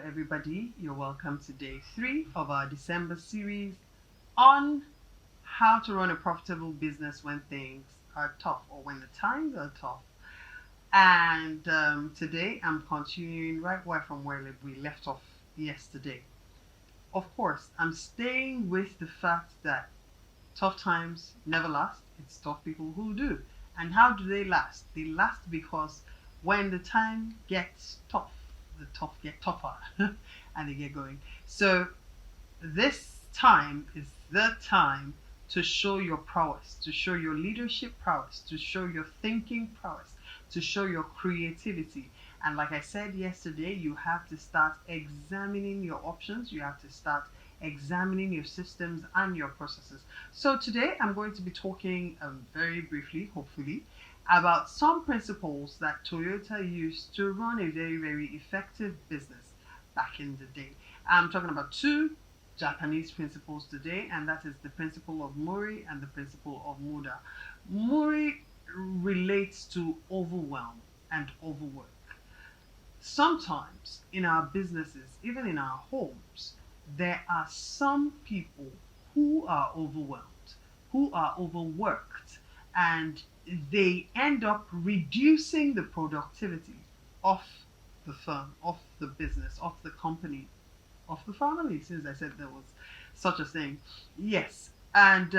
everybody. You're welcome to day 3 of our December series on how to run a profitable business when things are tough or when the times are tough. And today I'm continuing right where from where we left off yesterday. Of course, I'm staying with the fact that tough times never last. It's tough people who do. And how do they last? They last because when the time gets tough, the tough get tougher and they get going. So this time is the time to show your prowess, to show your leadership prowess, to show your thinking prowess, to show your creativity. And like I said yesterday, you have to start examining your options. You have to start examining your systems and your processes. So today I'm going to be talking very briefly, hopefully, about some principles that Toyota used to run a very, very effective business back in the day. I'm talking about two Japanese principles today, and that is the principle of Muri and the principle of Muda. Muri relates to overwhelm and overwork. Sometimes in our businesses, even in our homes, there are some people who are overwhelmed, who are overworked, and they end up reducing the productivity of the firm, of the business, of the company, of the family, since I said there was such a thing. Yes, and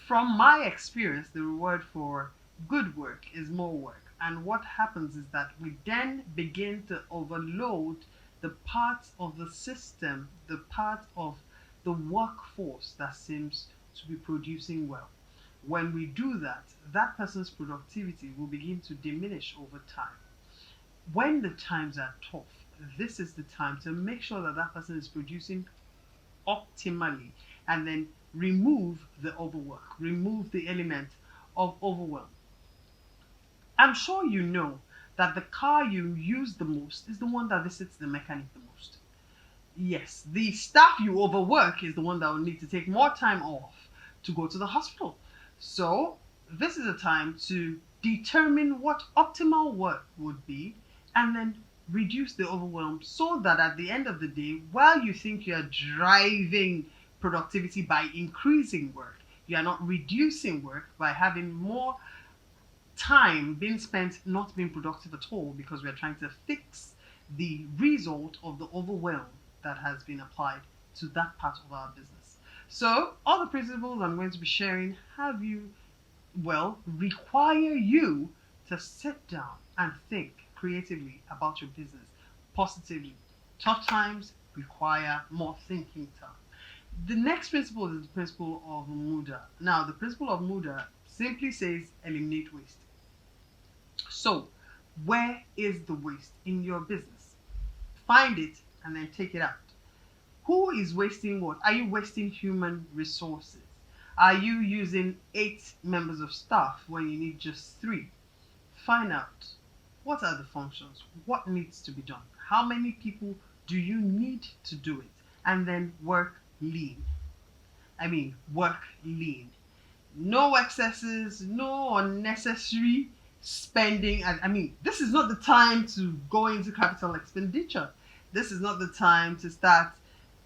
from my experience, the reward for good work is more work. And what happens is that we then begin to overload the parts of the system, the part of the workforce that seems to be producing well. When we do that, that person's productivity will begin to diminish over time. When the times are tough, this is the time to make sure that that person is producing optimally and then remove the overwork, remove the element of overwhelm. I'm sure you know that the car you use the most is the one that visits the mechanic the most. Yes, the staff you overwork is the one that will need to take more time off to go to the hospital. So, this is a time to determine what optimal work would be and then reduce the overwhelm so that at the end of the day, while you think you're driving productivity by increasing work, you are not reducing work by having more time being spent not being productive at all because we're trying to fix the result of the overwhelm that has been applied to that part of our business. So all the principles I'm going to be sharing require you to sit down and think creatively about your business positively. Tough times require more thinking time. The next principle is the principle of Muda. Now, the principle of Muda simply says eliminate waste. So, where is the waste in your business? Find it and then take it out. Who is wasting what? Are you wasting human resources? Are you using 8 members of staff when you need just 3? Find out what are the functions, what needs to be done, how many people do you need to do it, and then work lean. Work lean. No excesses, no unnecessary spending. This is not the time to go into capital expenditure. This is not the time to start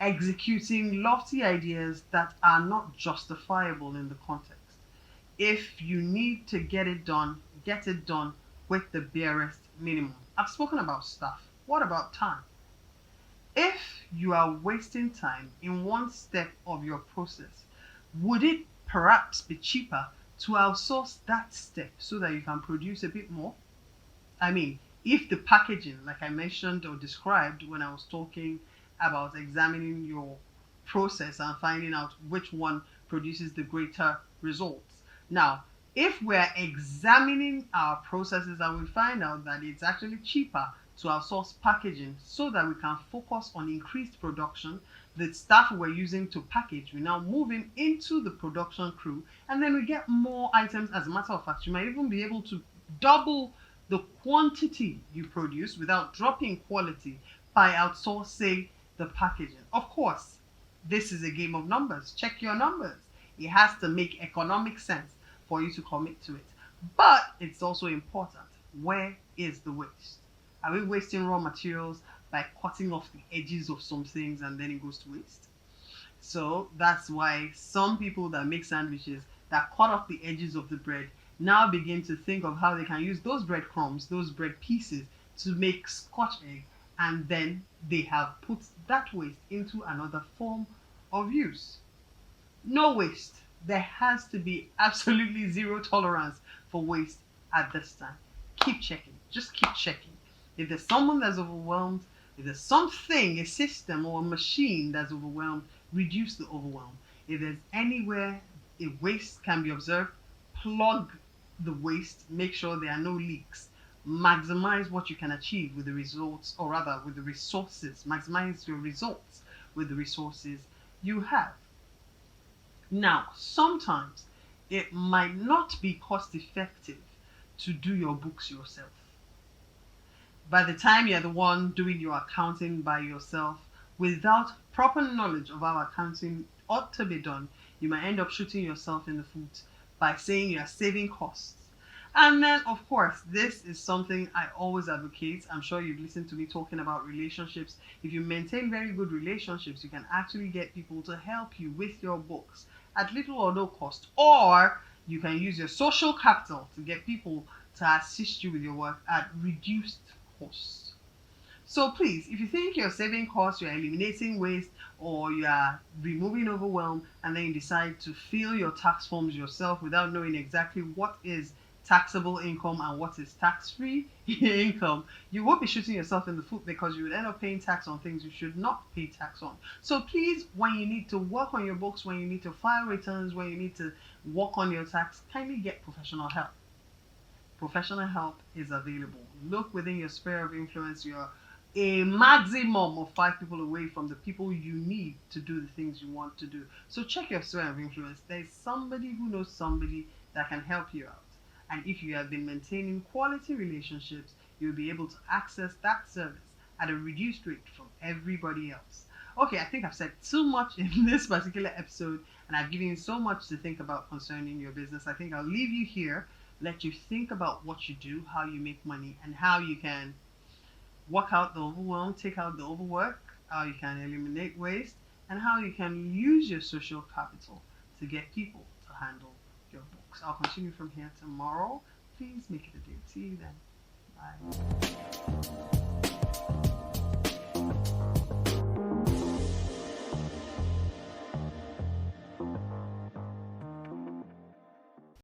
executing lofty ideas that are not justifiable in the context. If you need to get it done with the barest minimum. I've spoken about stuff. What about time? If you are wasting time in one step of your process, would it perhaps be cheaper to outsource that step so that you can produce a bit more? If the packaging, like I mentioned or described when I was talking about examining your process and finding out which one produces the greater results. Now, if we're examining our processes and we find out that it's actually cheaper to outsource packaging so that we can focus on increased production, the staff we're using to package, we now move into the production crew, and then we get more items. As a matter of fact, you might even be able to double the quantity you produce without dropping quality by outsourcing the packaging. Of course, this is a game of numbers. Check your numbers. It has to make economic sense for you to commit to it. But it's also important. Where is the waste? Are we wasting raw materials by cutting off the edges of some things and then it goes to waste. So that's why some people that make sandwiches that cut off the edges of the bread now begin to think of how they can use those breadcrumbs, those bread pieces, to make scotch egg, and then they have put that waste into another form of use. No waste. There has to be absolutely zero tolerance for waste at this time. Keep checking. Just keep checking. If there's someone that's overwhelmed, if there's something, a system or a machine that's overwhelmed, reduce the overwhelm. If there's anywhere a waste can be observed, plug the waste, make sure there are no leaks. Maximize what you can achieve with the results, or rather with the resources. Maximize your results with the resources you have. Now, sometimes it might not be cost effective to do your books yourself. By the time you're the one doing your accounting by yourself, without proper knowledge of how accounting ought to be done, you might end up shooting yourself in the foot by saying you're saving costs. And then, of course, this is something I always advocate. I'm sure you've listened to me talking about relationships. If you maintain very good relationships, you can actually get people to help you with your books at little or no cost. Or you can use your social capital to get people to assist you with your work at reduced costs. So please, if you think you're saving costs, you're eliminating waste, or you are removing overwhelm, and then you decide to fill your tax forms yourself without knowing exactly what is taxable income and what is tax-free income, you won't be shooting yourself in the foot, because you would end up paying tax on things you should not pay tax on. So please, when you need to work on your books, when you need to file returns, when you need to work on your tax, kindly get professional help. Professional help is available. Look within your sphere of influence. You're a maximum of 5 people away from the people you need to do the things you want to do. So check your sphere of influence. There's somebody who knows somebody that can help you out. And if you have been maintaining quality relationships, you'll be able to access that service at a reduced rate from everybody else. Okay, I think I've said too much in this particular episode, and I've given you so much to think about concerning your business. I think I'll leave you here, let you think about what you do, how you make money, and how you can work out the overwhelm, take out the overwork, how you can eliminate waste, and how you can use your social capital to get people to handle your books. I'll continue from here tomorrow. Please make it a day. See you then. Bye.